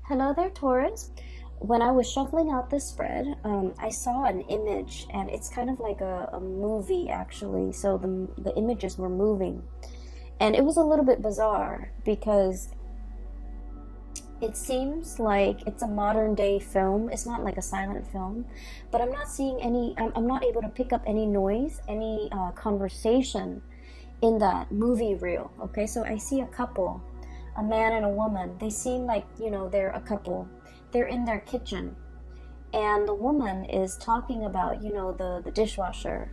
Hello there, Taurus. When I was shuffling out this spread, I saw an image, and it's kind of like a movie, actually. So the images were moving, and it was a little bit bizarre because it seems like it's a modern day film. It's not like a silent film, but I'm not seeing any. I'm not able to pick up any noise, any conversation in that movie reel. Okay, so I see a couple, a man and a woman. They seem like, they're a couple. They're in their kitchen, and the woman is talking about, the dishwasher,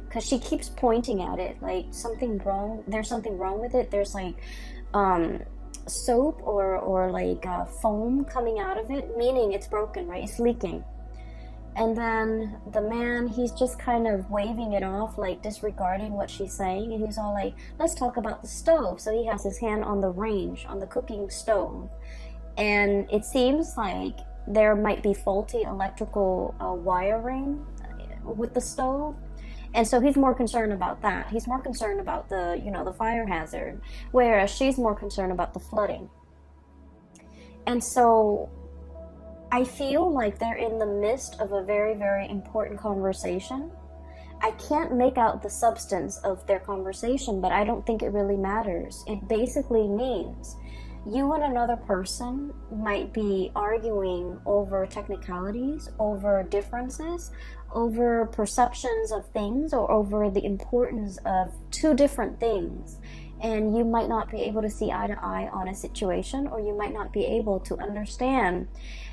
because she keeps pointing at it like something wrong. There's something wrong with it. There's like soap or like foam coming out of it, meaning it's broken, right? It's leaking. And then the man, he's just kind of waving it off, like disregarding what she's saying. And he's all like, let's talk about the stove. So he has his hand on the range, on the cooking stove. And it seems like there might be faulty electrical wiring with the stove. And so he's more concerned about that. He's more concerned about the fire hazard, whereas she's more concerned about the flooding. And so I feel like they're in the midst of a very, very important conversation. I can't make out the substance of their conversation, but I don't think it really matters. It basically means you and another person might be arguing over technicalities, over differences, over perceptions of things, or over the importance of two different things. And you might not be able to see eye to eye on a situation, or you might not be able to understand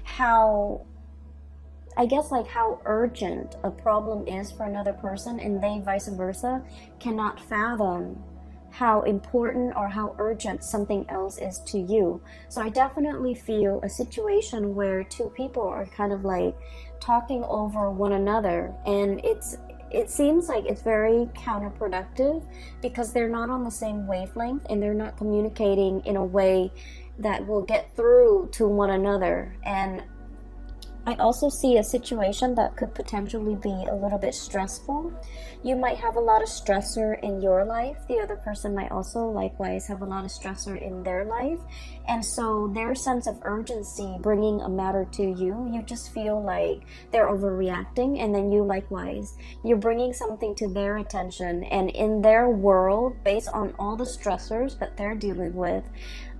how, I guess, like how urgent a problem is for another person, and they vice versa cannot fathom how important or how urgent something else is to you. So I definitely feel a situation where two people are kind of like talking over one another, and it seems like it's very counterproductive because they're not on the same wavelength, and they're not communicating in a way that will get through to one another. And I also see a situation that could potentially be a little bit stressful. You might have a lot of stressor in your life. The other person might also likewise have a lot of stressor in their life. And so their sense of urgency bringing a matter to you, you just feel like they're overreacting. And then you likewise, you're bringing something to their attention. And in their world, based on all the stressors that they're dealing with,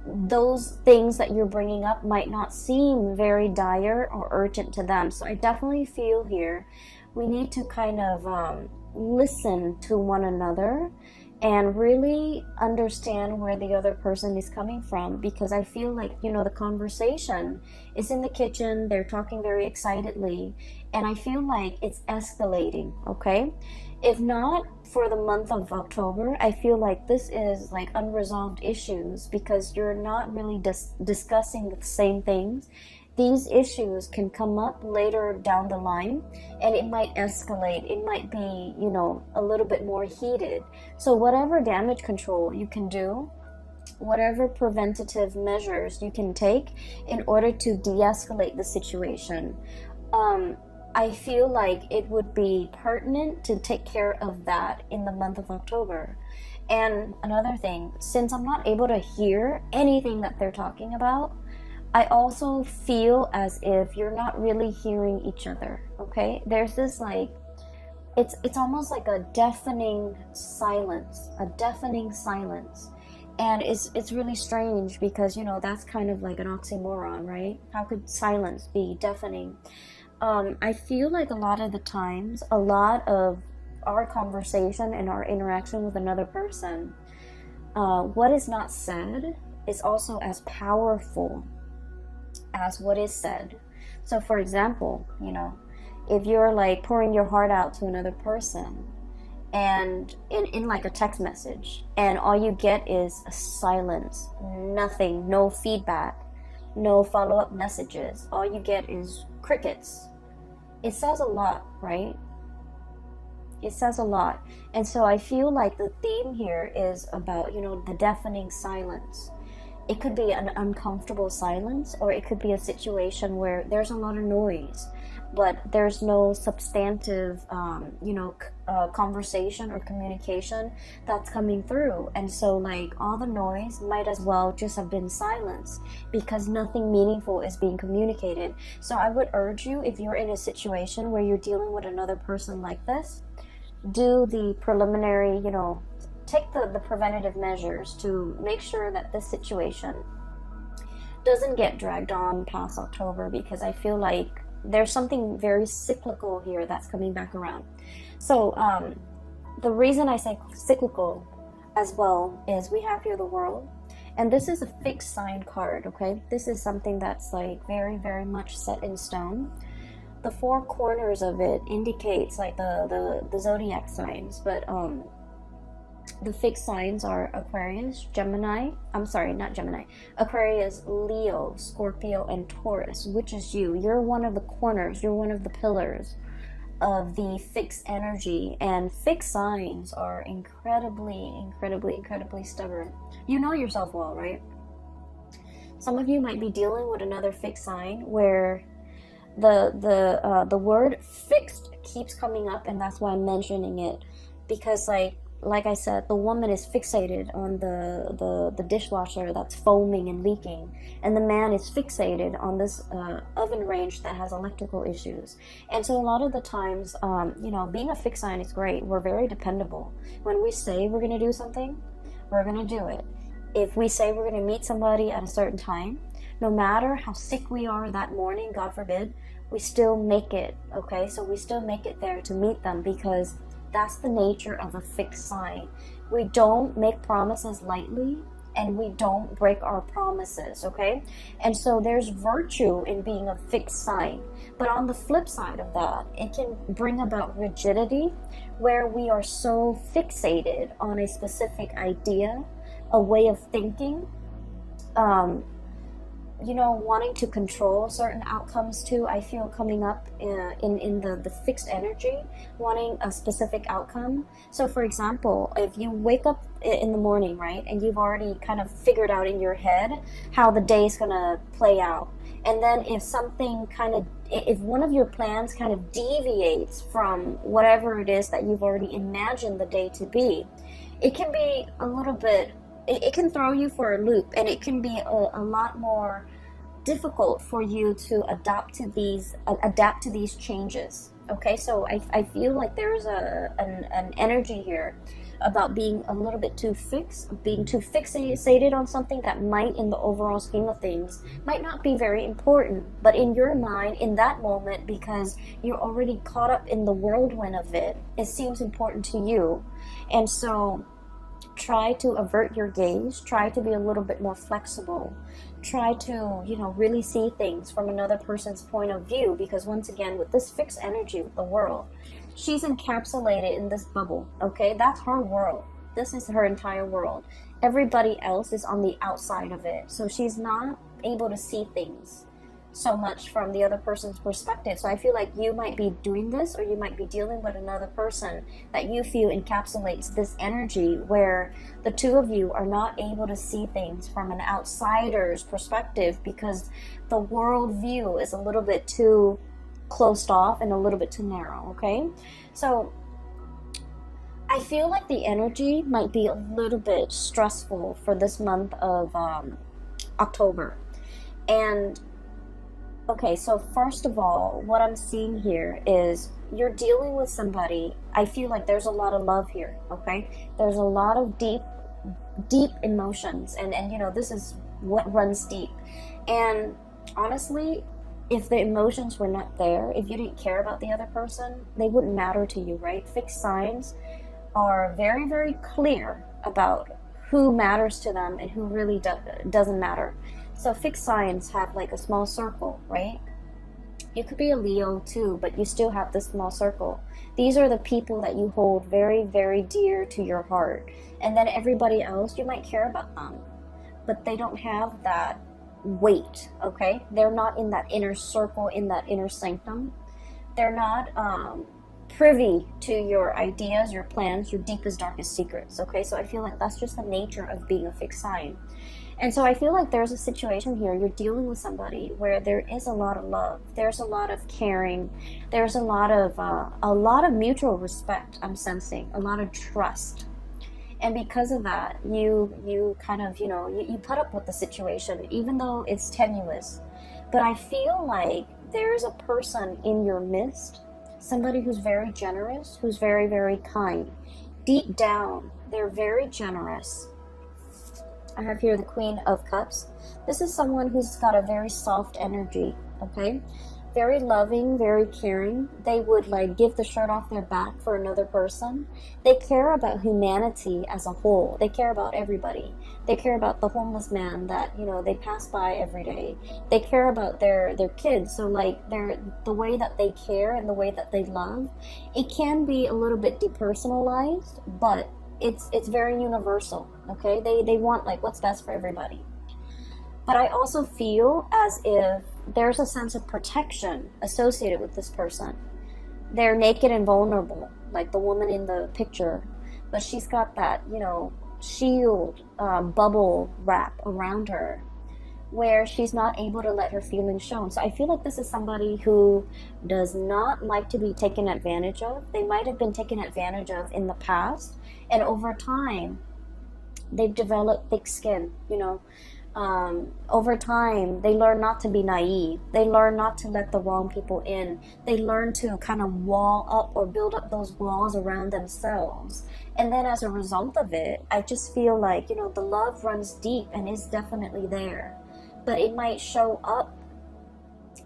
those things that you're bringing up might not seem very dire or urgent to them. So I definitely feel here we need to kind of listen to one another and really understand where the other person is coming from, because I feel like, the conversation is in the kitchen, they're talking very excitedly, and I feel like it's escalating, okay? If not for the month of October, I feel like this is like unresolved issues because you're not really discussing the same things. These issues can come up later down the line, and it might escalate. It might be, a little bit more heated. So whatever damage control you can do, whatever preventative measures you can take in order to de-escalate the situation, I feel like it would be pertinent to take care of that in the month of October. And another thing, since I'm not able to hear anything that they're talking about, I also feel as if you're not really hearing each other, okay? There's this like, it's almost like a deafening silence. And it's really strange because, that's kind of like an oxymoron, right? How could silence be deafening? I feel like a lot of the times, a lot of our conversation and our interaction with another person, what is not said is also as powerful as what is said. So for example, if you're like pouring your heart out to another person, and in like a text message, and all you get is a silence, nothing, no feedback, no follow-up messages, all you get is crickets. It says a lot, right? It says a lot. And so I feel like the theme here is about, the deafening silence. It could be an uncomfortable silence, or it could be a situation where there's a lot of noise, but there's no substantive, conversation or communication that's coming through. And so, like, all the noise might as well just have been silence because nothing meaningful is being communicated. So I would urge you, if you're in a situation where you're dealing with another person like this, do the preliminary, take the preventative measures to make sure that this situation doesn't get dragged on past October, because I feel like there's something very cyclical here that's coming back around. So the reason I say cyclical as well is we have here the World, and this is a fixed sign card, okay? This is something that's like very, very much set in stone. The four corners of it indicates like the zodiac signs, but the fixed signs are Aquarius, Aquarius, Leo, Scorpio, and Taurus, which is you. You're one of the corners, you're one of the pillars of the fixed energy, and fixed signs are incredibly stubborn. You know yourself well, right? Some of you might be dealing with another fixed sign where the word fixed keeps coming up, and that's why I'm mentioning it, because like I said, the woman is fixated on the dishwasher that's foaming and leaking, and the man is fixated on this oven range that has electrical issues. And so a lot of the times, being a fixed sign is great. We're very dependable. When we say we're going to do something, we're going to do it. If we say we're going to meet somebody at a certain time, no matter how sick we are that morning, God forbid, we still make it, okay? So we still make it there to meet them, because that's the nature of a fixed sign. We don't make promises lightly, and we don't break our promises, okay? And so there's virtue in being a fixed sign. But on the flip side of that, it can bring about rigidity, where we are so fixated on a specific idea, a way of thinking, wanting to control certain outcomes too. I feel coming up in the fixed energy, wanting a specific outcome. So for example, if you wake up in the morning, right, and you've already kind of figured out in your head how the day's gonna play out, and then if one of your plans kind of deviates from whatever it is that you've already imagined the day to be, it can be a little bit, it can throw you for a loop, and it can be a lot more difficult for you to adapt to these changes. Okay, so I feel like there's an energy here about being a little bit too fixed, being too fixated on something that might, in the overall scheme of things, might not be very important, but in your mind, in that moment, because you're already caught up in the whirlwind of it, it seems important to you. And so try to avert your gaze, try to be a little bit more flexible, try to, really see things from another person's point of view, because once again, with this fixed energy with the World, she's encapsulated in this bubble, okay? That's her world. This is her entire world. Everybody else is on the outside of it, so she's not able to see things so much from the other person's perspective. So I feel like you might be doing this, or you might be dealing with another person that you feel encapsulates this energy, where the two of you are not able to see things from an outsider's perspective, because the world view is a little bit too closed off and a little bit too narrow, okay? So I feel like the energy might be a little bit stressful for this month of October. And okay, so first of all, what I'm seeing here is you're dealing with somebody. I feel like there's a lot of love here, okay? There's a lot of deep emotions, and this is what runs deep. And honestly, if the emotions were not there, if you didn't care about the other person, they wouldn't matter to you, right? Fixed signs are very, very clear about who matters to them and who really doesn't matter. So fixed signs have like a small circle, right? You could be a Leo too, but you still have this small circle. These are the people that you hold very, very dear to your heart. And then everybody else, you might care about them, but they don't have that weight, okay? They're not in that inner circle, in that inner sanctum. They're not privy to your ideas, your plans, your deepest, darkest secrets, okay? So I feel like that's just the nature of being a fixed sign. And so I feel like there's a situation here. You're dealing with somebody where there is a lot of love. There's a lot of caring. There's a lot of mutual respect. I'm sensing a lot of trust. And because of that, you kind of, you put up with the situation, even though it's tenuous. But I feel like there's a person in your midst, somebody who's very generous, who's very, very kind. Deep down, they're very generous. I have here the Queen of Cups. This is someone who's got a very soft energy, okay? Very loving, very caring. They would like give the shirt off their back for another person. They care about humanity as a whole. They care about everybody. They care about the homeless man that, they pass by every day. They care about their kids. So like the way that they care and the way that they love, it can be a little bit depersonalized, but it's very universal, okay? They want like what's best for everybody. But I also feel as if there's a sense of protection associated with this person. They're naked and vulnerable, like the woman in the picture, but she's got that, shield, bubble wrap around her, where she's not able to let her feelings shown. So I feel like this is somebody who does not like to be taken advantage of. They might have been taken advantage of in the past, and over time, they've developed thick skin, over time, they learn not to be naive. They learn not to let the wrong people in. They learn to kind of wall up or build up those walls around themselves. And then as a result of it, I just feel like, the love runs deep and is definitely there. But it might show up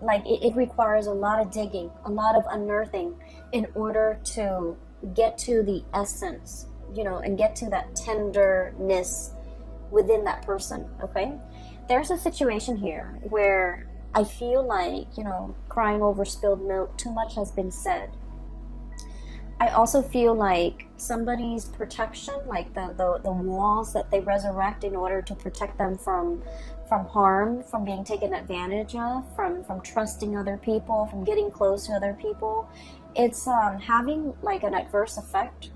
like it requires a lot of digging, a lot of unearthing in order to get to the essence, and get to that tenderness within that person, okay? There's a situation here where I feel like, crying over spilled milk, too much has been said. I also feel like somebody's protection, like the walls that they resurrect in order to protect them from harm, from being taken advantage of, from trusting other people, from getting close to other people, it's having like an adverse effect.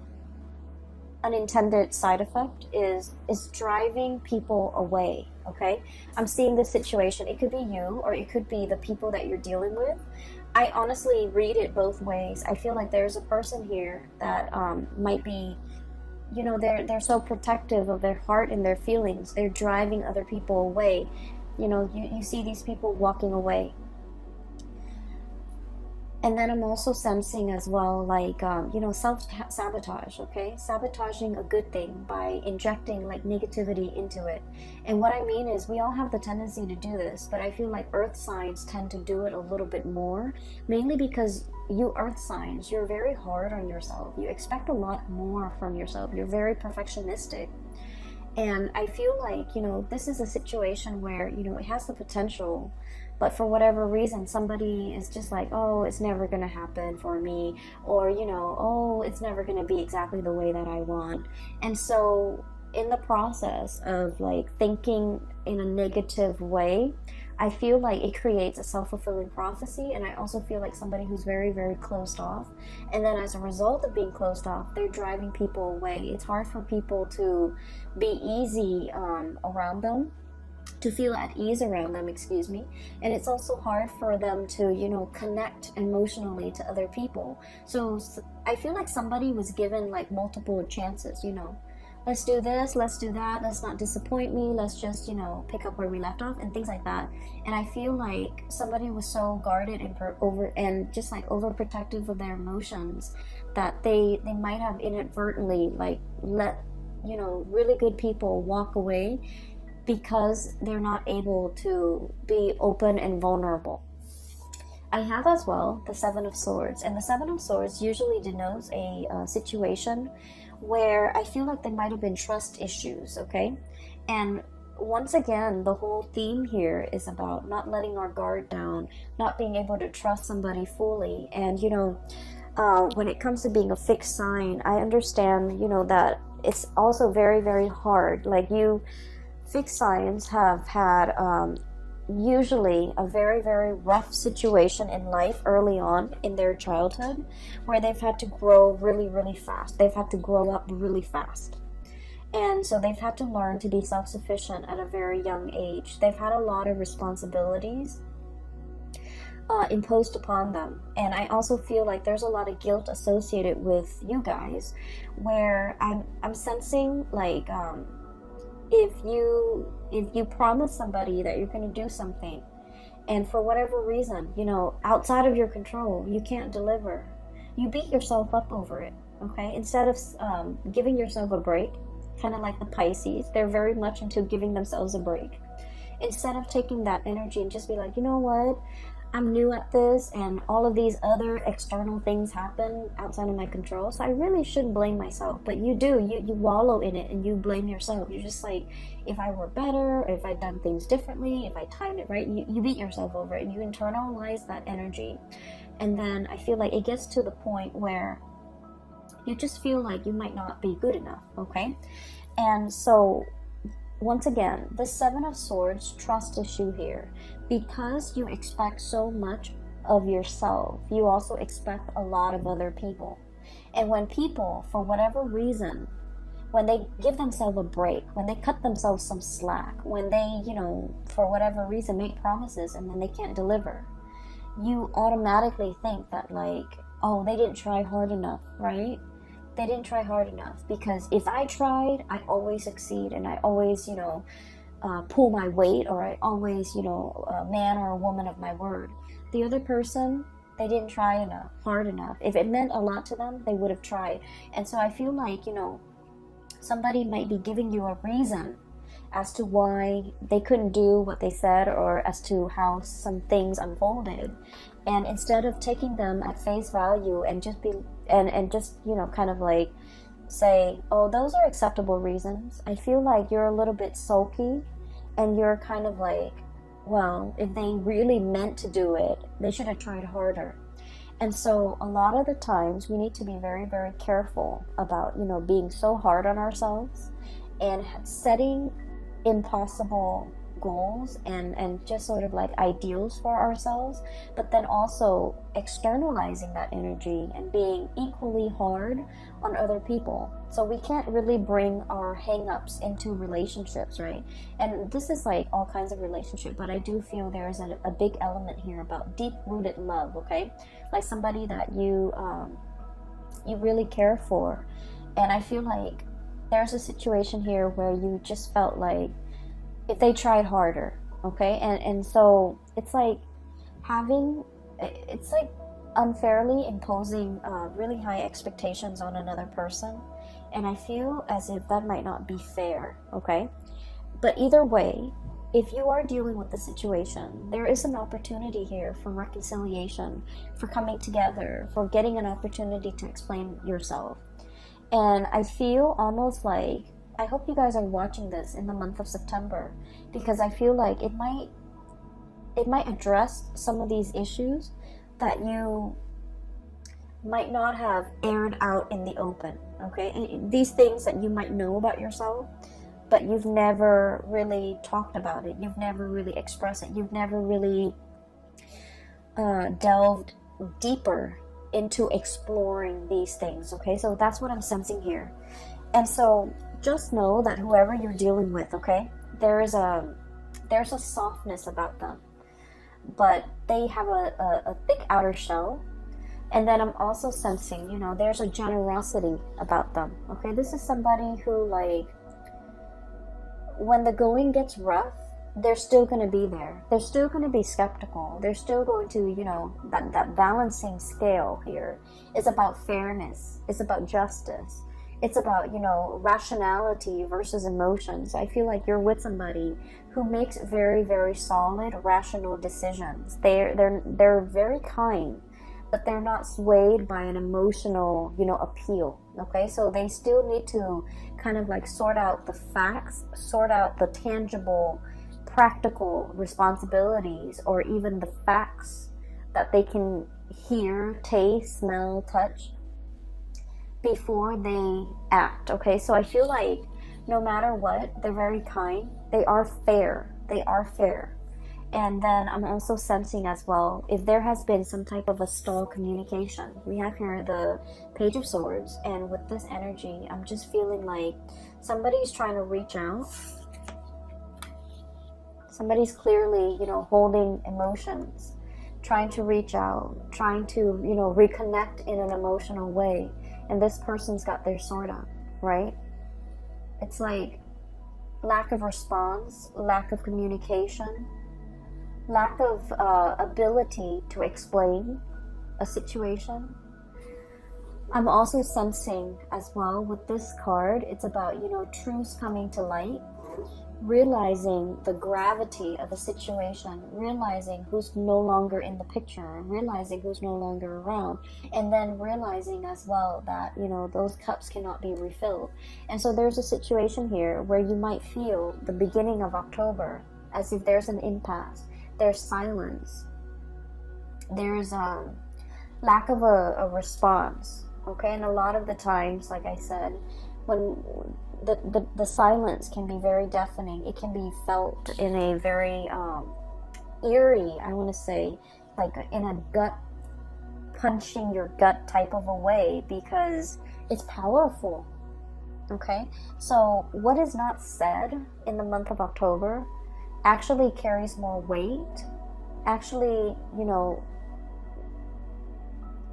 Unintended side effect is driving people away, okay? I'm seeing this situation. It could be you or it could be the people that you're dealing with. I honestly read it both ways. I feel like there's a person here that might be, they're so protective of their heart and their feelings. They're driving other people away. You see these people walking away. And then I'm also sensing as well, like, self-sabotage, okay? Sabotaging a good thing by injecting, like, negativity into it. And what I mean is we all have the tendency to do this, but I feel like earth signs tend to do it a little bit more, mainly because you earth signs, you're very hard on yourself. You expect a lot more from yourself. You're very perfectionistic. And I feel like, this is a situation where, it has the potential, but for whatever reason, somebody is just like, oh, it's never going to happen for me, or, oh, it's never going to be exactly the way that I want. And so in the process of like thinking in a negative way, I feel like it creates a self-fulfilling prophecy. And I also feel like somebody who's very, very closed off. And then as a result of being closed off, they're driving people away. It's hard for people to be easy around them, to feel at ease around them, excuse me. And it's also hard for them to, connect emotionally to other people. So I feel like somebody was given like multiple chances, let's do this, let's do that, let's not disappoint me, let's just, pick up where we left off and things like that. And I feel like somebody was so guarded and just like overprotective of their emotions that they might have inadvertently like let, really good people walk away because they're not able to be open and vulnerable. I have as well the Seven of Swords, and the Seven of Swords usually denotes a situation where I feel like there might have been trust issues, okay? And once again, the whole theme here is about not letting our guard down, not being able to trust somebody fully. And, when it comes to being a fixed sign, I understand, that it's also very, very hard. Like fixed signs have had usually a very, very rough situation in life early on in their childhood, where they've had to grow really, really fast. They've had to grow up really fast. And so they've had to learn to be self-sufficient at a very young age. They've had a lot of responsibilities imposed upon them. And I also feel like there's a lot of guilt associated with you guys, where I'm sensing like if you promise somebody that you're going to do something, and for whatever reason, outside of your control, you can't deliver, you beat yourself up over it. Okay, instead of giving yourself a break, kind of like the Pisces, they're very much into giving themselves a break. Instead of taking that energy and just be like, you know what, I'm new at this, and all of these other external things happen outside of my control, so I really shouldn't blame myself. But you do, you wallow in it and you blame yourself. You're just like, if I were better, if I'd done things differently, if I timed it right, you beat yourself over it and you internalize that energy. And then I feel like it gets to the point where you just feel like you might not be good enough, okay? And so once again, the Seven of Swords, trust issue here. Because you expect so much of yourself, you also expect a lot of other people. And when people, for whatever reason, when they give themselves a break, when they cut themselves some slack, when they, for whatever reason make promises and then they can't deliver, you automatically think that like, oh, they didn't try hard enough, right? They didn't try hard enough, because if I tried, I always succeed, and I always, pull my weight, or I always, a man or a woman of my word. The other person, they didn't try hard enough. If it meant a lot to them, they would have tried. And so I feel like, somebody might be giving you a reason as to why they couldn't do what they said, or as to how some things unfolded. And instead of taking them at face value and just kind of like say, oh, those are acceptable reasons, I feel like you're a little bit sulky, and you're kind of like, well, if they really meant to do it, they should have tried harder. And so a lot of the times we need to be very, very careful about, being so hard on ourselves and setting impossible goals and just sort of like ideals for ourselves, but then also externalizing that energy and being equally hard on other people. So we can't really bring our hang-ups into relationships, right? And this is like all kinds of relationship, but I do feel there's a big element here about deep-rooted love, okay? Like somebody that you really care for. And I feel like there's a situation here where you just felt like if they tried harder, okay? And so it's like unfairly imposing really high expectations on another person. And I feel as if that might not be fair, okay? But either way, if you are dealing with the situation, there is an opportunity here for reconciliation, for coming together, for getting an opportunity to explain yourself. And I feel almost like, I hope you guys are watching this in the month of September, because I feel like it might address some of these issues that you might not have aired out in the open, okay? These things that you might know about yourself, but you've never really talked about it. You've never really expressed it. You've never really delved deeper into exploring these things, okay? So that's what I'm sensing here. And so just know that whoever you're dealing with, okay, there's a softness about them, but they have a thick outer shell. And then I'm also sensing, there's a generosity about them, okay? This is somebody who, like, when the going gets rough, they're still going to be there. They're still going to be skeptical. They're still going to, that balancing scale here is about fairness. It's about justice. It's about, rationality versus emotions. I feel like you're with somebody who makes very, very solid, rational decisions. They're very kind, but they're not swayed by an emotional, appeal, okay? So they still need to kind of like sort out the facts, sort out the tangible, practical responsibilities, or even the facts that they can hear, taste, smell, touch, before they act, okay? So I feel like no matter what, they're very kind. They are fair. And then I'm also sensing as well, if there has been some type of a stall communication. We have here the Page of Swords, and with this energy, I'm just feeling like somebody's trying to reach out. Somebody's clearly, holding emotions, trying to reach out, trying to, reconnect in an emotional way. And this person's got their sword up, right? It's like lack of response, lack of communication, lack of ability to explain a situation. I'm also sensing as well with this card, it's about, truths coming to light, realizing the gravity of a situation, realizing who's no longer in the picture, realizing who's no longer around, and then realizing as well that, those cups cannot be refilled. And so there's a situation here where you might feel the beginning of October as if there's an impasse. There's silence. There's lack of a response. Okay, and a lot of the times, like I said, when the silence can be very deafening, it can be felt in a very eerie, I want to say, like in a gut, punching your gut type of a way, because it's powerful. Okay, so what is not said in the month of October actually carries more weight, actually,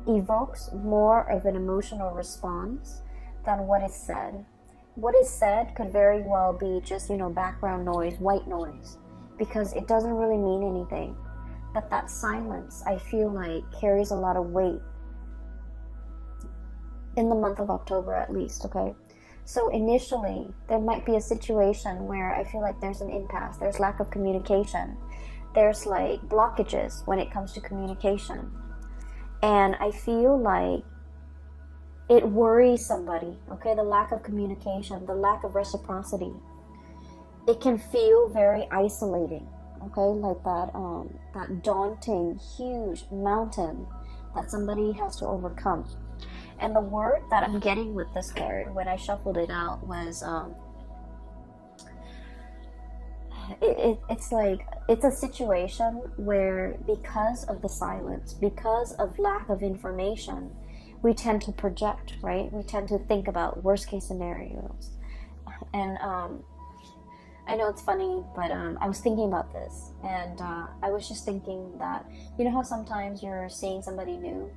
evokes more of an emotional response than what is said. What is said could very well be just, background noise, white noise, because it doesn't really mean anything. But that silence, I feel like, carries a lot of weight in the month of October at least, okay? So initially, there might be a situation where I feel like there's an impasse, there's lack of communication, there's like blockages when it comes to communication. And I feel like it worries somebody, okay? The lack of communication, the lack of reciprocity. It can feel very isolating, okay? Like that daunting, huge mountain that somebody has to overcome. And the word that I'm getting with this card when I shuffled it out was, it's like, it's a situation where because of the silence, because of lack of information, we tend to project, right? We tend to think about worst case scenarios. And I know it's funny, but I was thinking about this, and I was just thinking that, how sometimes you're seeing somebody new,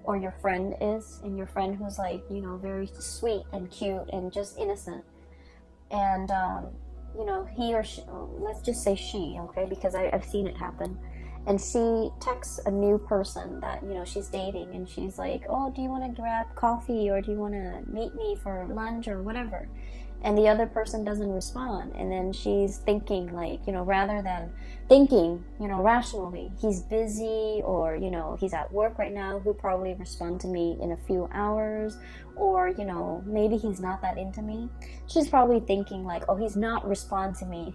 or your friend is, and your friend who's like, very sweet and cute and just innocent, and he or she, let's just say she, okay, because I've seen it happen, and she texts a new person that she's dating, and she's like, oh, do you want to grab coffee, or do you want to meet me for lunch or whatever? And the other person doesn't respond, and then she's thinking like, rather than thinking, rationally, he's busy, or he's at work right now, he'll probably respond to me in a few hours, or maybe he's not that into me. She's probably thinking like, oh, he's not responding to me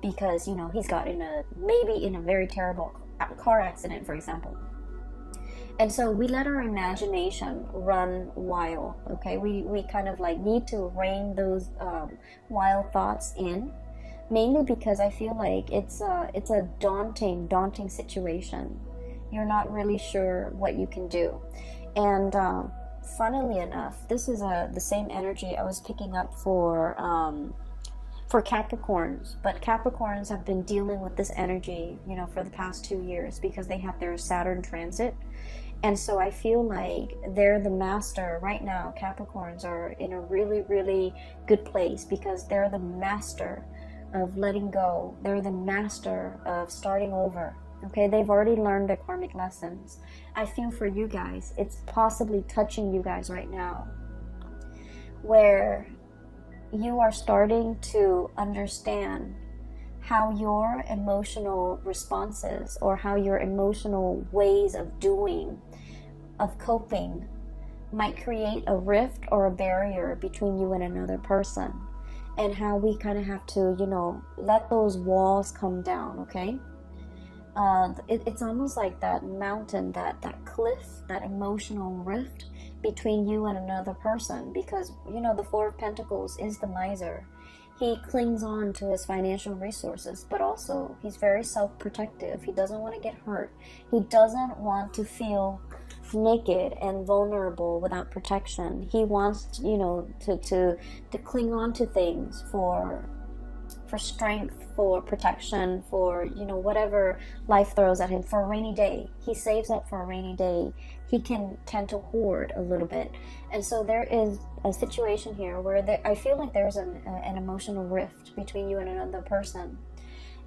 because he's got maybe in a very terrible car accident, for example. And so we let our imagination run wild, okay? We kind of like need to rein those wild thoughts in, mainly because I feel like it's a daunting situation. You're not really sure what you can do. And funnily enough, this is the same energy I was picking up for Capricorns, but Capricorns have been dealing with this energy, for the past 2 years because they have their Saturn transit. And so I feel like they're the master right now. Capricorns are in a really, really good place because they're the master of letting go. They're the master of starting over. Okay, they've already learned their karmic lessons. I feel for you guys, it's possibly touching you guys right now, where you are starting to understand how your emotional responses or how your emotional ways of doing, of coping, might create a rift or a barrier between you and another person, and how we kind of have to, let those walls come down, okay? It's almost like that mountain, that cliff, that emotional rift between you and another person, because, the Four of Pentacles is the miser. He clings on to his financial resources, but also he's very self-protective. He doesn't want to get hurt. He doesn't want to feel naked and vulnerable without protection. He wants, you know, to cling on to things for strength, for protection, for, you know, whatever life throws at him, for a rainy day. He saves up for a rainy day. He can tend to hoard a little bit. And so there is a situation here where I feel like there's an emotional rift between you and another person.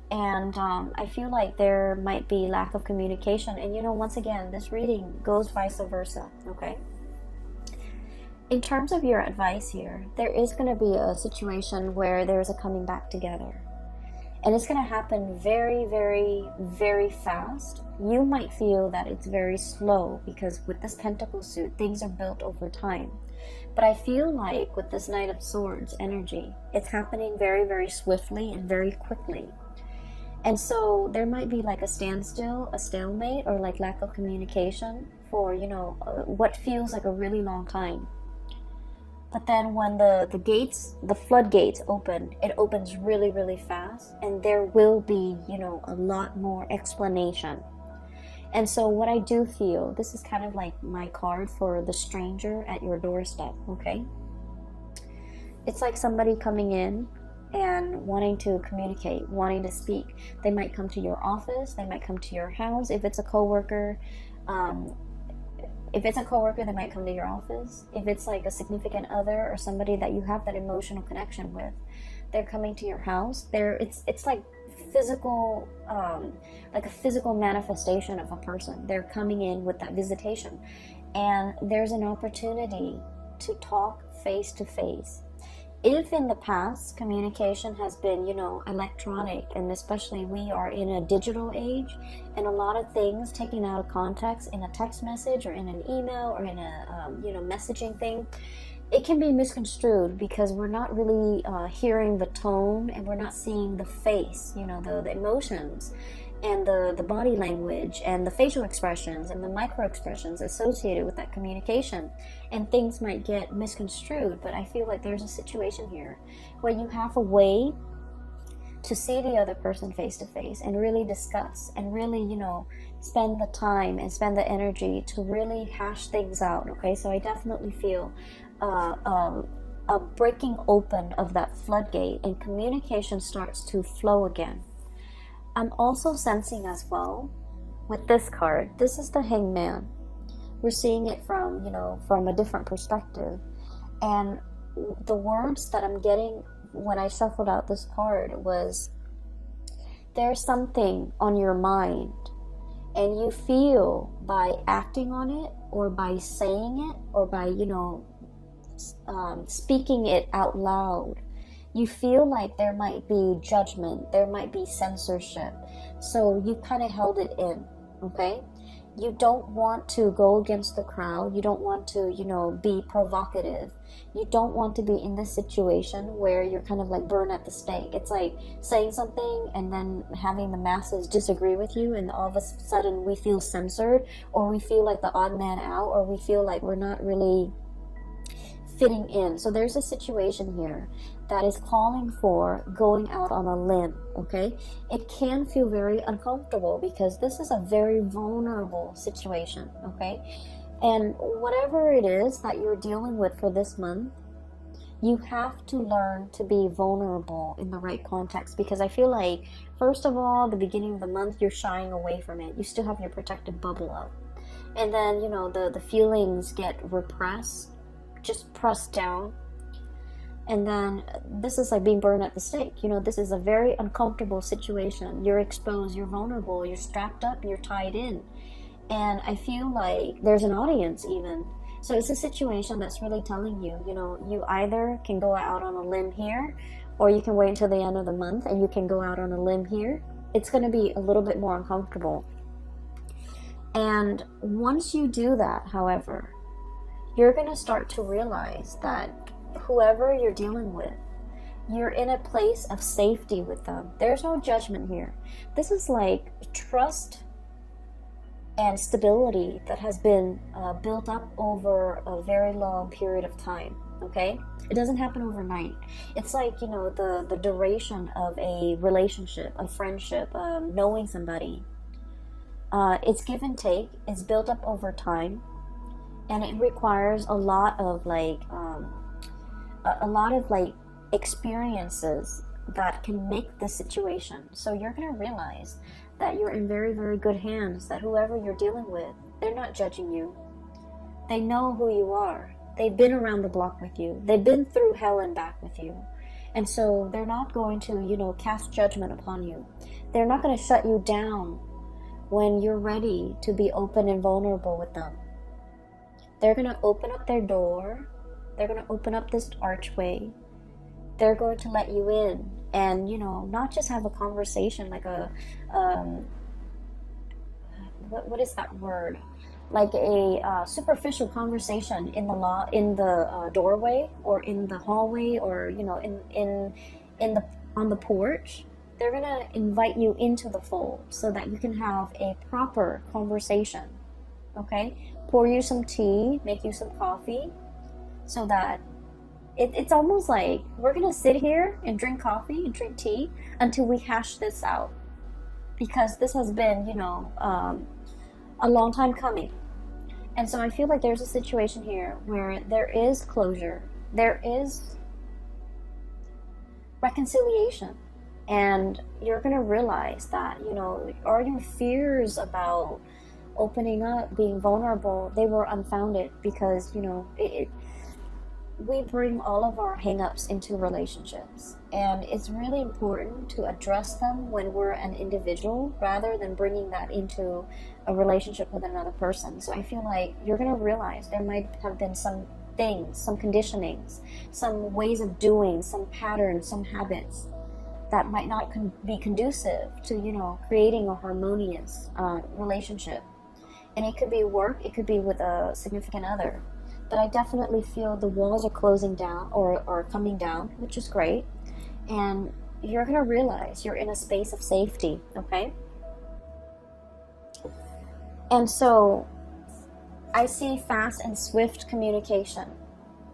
And I feel like there might be lack of communication. And, you know, once again, this reading goes vice versa, okay? In terms of your advice here, there is going to be a situation where there's a coming back together. And it's going to happen very, very, very fast. You might feel that it's very slow because with this Pentacle suit, things are built over time. But I feel like with this Knight of Swords energy, it's happening very, very swiftly and very quickly. And so there might be like a standstill, a stalemate, or like lack of communication for, you know, what feels like a really long time. But then when the floodgates open, it opens really, really fast, and there will be, you know, a lot more explanation. And so what I do feel, this is kind of like my card for the stranger at your doorstep, okay? It's like somebody coming in and wanting to communicate, wanting to speak. They might come to your office, they might come to your house. If it's a coworker, they might come to your office. If it's like a significant other or somebody that you have that emotional connection with, they're coming to your house. It's like physical, like a physical manifestation of a person. They're coming in with that visitation, and there's an opportunity to talk face to face. If in the past communication has been, you know, electronic, and especially we are in a digital age, and a lot of things taken out of context in a text message or in an email or in a you know, messaging thing, it can be misconstrued because we're not really hearing the tone, and we're not seeing the face, you know, the emotions and the body language and the facial expressions and the micro expressions associated with that communication, and things might get misconstrued. But I feel like there's a situation here where you have a way to see the other person face to face and really discuss and really, you know, spend the time and spend the energy to really hash things out, okay? So I definitely feel a breaking open of that floodgate, and communication starts to flow again. I'm also sensing as well with this card, this is the Hangman. We're seeing it from, you know, from a different perspective. And the words that I'm getting when I shuffled out this card was, there's something on your mind, and you feel by acting on it, or by saying it, or by, you know, speaking it out loud, you feel like there might be judgment, there might be censorship. So you kind of held it in, okay? You don't want to go against the crowd. You don't want to, you know, be provocative. You don't want to be in this situation where you're kind of like burned at the stake. It's like saying something and then having the masses disagree with you, and all of a sudden we feel censored, or we feel like the odd man out, or we feel like we're not really fitting in. So there's a situation here that is calling for going out on a limb, okay? It can feel very uncomfortable because this is a very vulnerable situation, okay? And whatever it is that you're dealing with for this month, you have to learn to be vulnerable in the right context, because I feel like, first of all, the beginning of the month, you're shying away from it. You still have your protective bubble up. And then, you know, the feelings get repressed, just pressed down. And then this is like being burned at the stake. You know, this is a very uncomfortable situation. You're exposed, you're vulnerable, you're strapped up, you're tied in. And I feel like there's an audience even. So it's a situation that's really telling you, you know, you either can go out on a limb here, or you can wait until the end of the month and you can go out on a limb here. It's going to be a little bit more uncomfortable. And once you do that, however, you're going to start to realize that whoever you're dealing with, you're in a place of safety with them. There's no judgment here. This is like trust and stability that has been built up over a very long period of time. okay? It doesn't happen overnight. It's like, you know, the duration of a relationship, a friendship, knowing somebody. It's give and take. It's built up over time, and it requires a lot of like experiences that can make the situation. So you're gonna realize that you're in very, very good hands. That whoever you're dealing with, they're not judging you. They know who you are. They've been around the block with you. They've been through hell and back with you. And so they're not going to, you know, cast judgment upon you. They're not going to shut you down when you're ready to be open and vulnerable with them. They're going to open up their door. They're going to open up this archway. They're going to let you in and, you know, not just have a conversation like a, what is that word? Like a superficial conversation in the doorway or in the hallway or, you know, on the porch. They're gonna invite you into the fold so that you can have a proper conversation. Okay, pour you some tea, make you some coffee, so that it's almost like we're gonna sit here and drink coffee and drink tea until we hash this out, because this has been, you know, a long time coming. And so I feel like there's a situation here where there is closure, there is reconciliation, and you're going to realize that, you know, are your fears about opening up, being vulnerable, they were unfounded, because, you know, we bring all of our hang-ups into relationships, and it's really important to address them when we're an individual rather than bringing that into a relationship with another person. So I feel like you're going to realize there might have been some things, some conditionings, some ways of doing, some patterns, some habits that might not be conducive to, you know, creating a harmonious relationship. And it could be work, it could be with a significant other. But I definitely feel the walls are closing down or coming down, which is great. And you're going to realize you're in a space of safety, okay? And so I see fast and swift communication.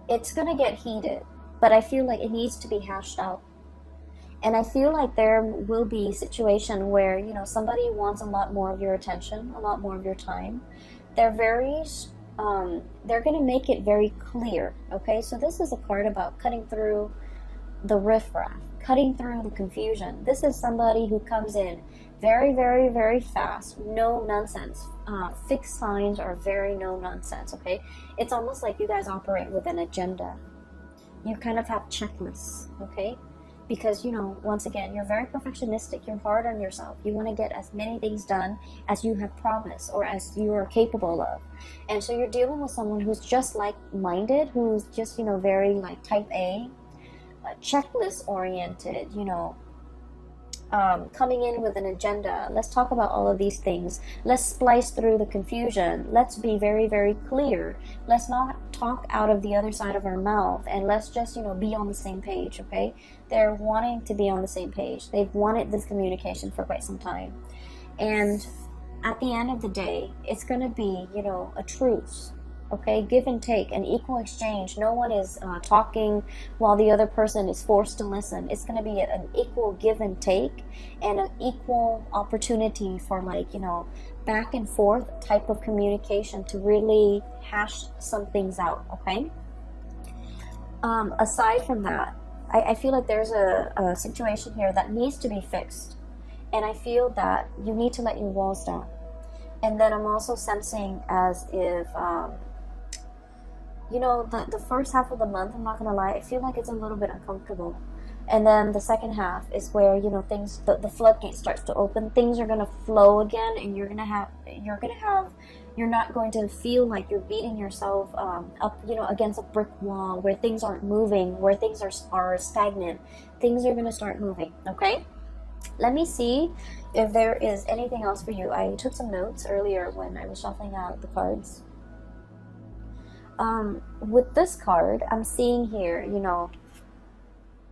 It's going to get heated, but I feel like it needs to be hashed out. And I feel like there will be a situation where, you know, somebody wants a lot more of your attention, a lot more of your time. They're going to make it very clear, okay? So this is a card about cutting through the riffraff, cutting through the confusion. This is somebody who comes in very, very, very fast, no nonsense. Fixed signs are very no nonsense, okay? It's almost like you guys operate with an agenda. You kind of have checklists, okay? Because, you know, once again, you're very perfectionistic. You're hard on yourself. You want to get as many things done as you have promised or as you are capable of. And so you're dealing with someone who's just like-minded, who's just, you know, very like type A, checklist oriented, you know, coming in with an agenda. Let's talk about all of these things. Let's splice through the confusion. Let's be very, very clear. Let's not talk out of the other side of our mouth, and let's just, you know, be on the same page, okay? They're wanting to be on the same page. They've wanted this communication for quite some time. And at the end of the day, it's going to be, you know, a truce. Okay, give and take, an equal exchange. No one is talking while the other person is forced to listen. It's going to be an equal give and take and an equal opportunity for, like, you know, back and forth type of communication to really hash some things out, okay? Aside from that, I feel like there's a situation here that needs to be fixed. And I feel that you need to let your walls down. And then I'm also sensing as if... you know, the first half of the month, I'm not going to lie, I feel like it's a little bit uncomfortable. And then the second half is where, you know, things, the floodgate starts to open. Things are going to flow again, and you're not going to feel like you're beating yourself up, you know, against a brick wall where things aren't moving, where things are stagnant. Things are going to start moving, okay? Let me see if there is anything else for you. I took some notes earlier when I was shuffling out the cards. With this card, I'm seeing here, you know,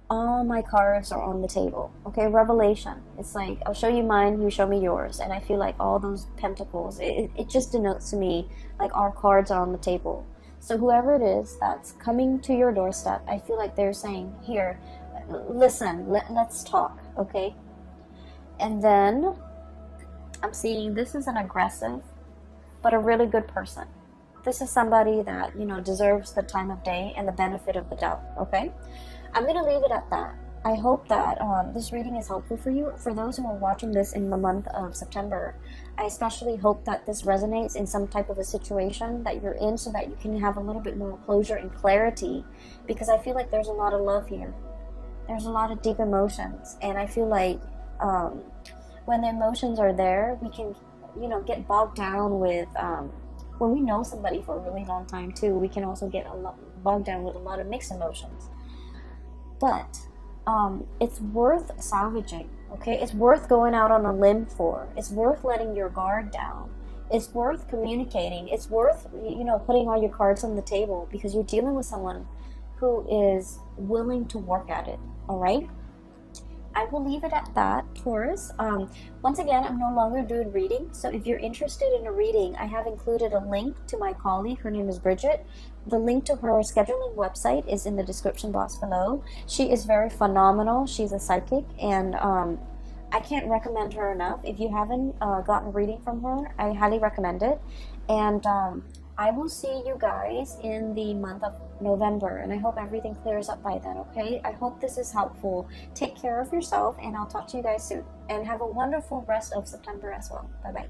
all my cards are on the table. Okay, revelation. It's like, I'll show you mine, you show me yours. And I feel like all those pentacles, it just denotes to me like our cards are on the table. So whoever it is that's coming to your doorstep, I feel like they're saying, here, listen, let's talk, okay? And then I'm seeing this is an aggressive, but a really good person. This is somebody that, you know, deserves the time of day and the benefit of the doubt, okay? I'm going to leave it at that. I hope that this reading is helpful for you. For those who are watching this in the month of September, I especially hope that this resonates in some type of a situation that you're in so that you can have a little bit more closure and clarity, because I feel like there's a lot of love here. There's a lot of deep emotions, and I feel like when the emotions are there, we can, you know, get bogged down with, when we know somebody for a really long time too, we can also get bogged down with a lot of mixed emotions. But it's worth salvaging, okay? It's worth going out on a limb for. It's worth letting your guard down. It's worth communicating. It's worth, you know, putting all your cards on the table, because you're dealing with someone who is willing to work at it, all right? I will leave it at that, Taurus. Once again, I'm no longer doing reading, so if you're interested in a reading, I have included a link to my colleague. Her name is Bridget. The link to her scheduling website is in the description box below. She is very phenomenal. She's a psychic, and I can't recommend her enough. If you haven't gotten a reading from her, I highly recommend it. And I will see you guys in the month of November, and I hope everything clears up by then, okay? I hope this is helpful. Take care of yourself, and I'll talk to you guys soon. And have a wonderful rest of September as well. Bye-bye.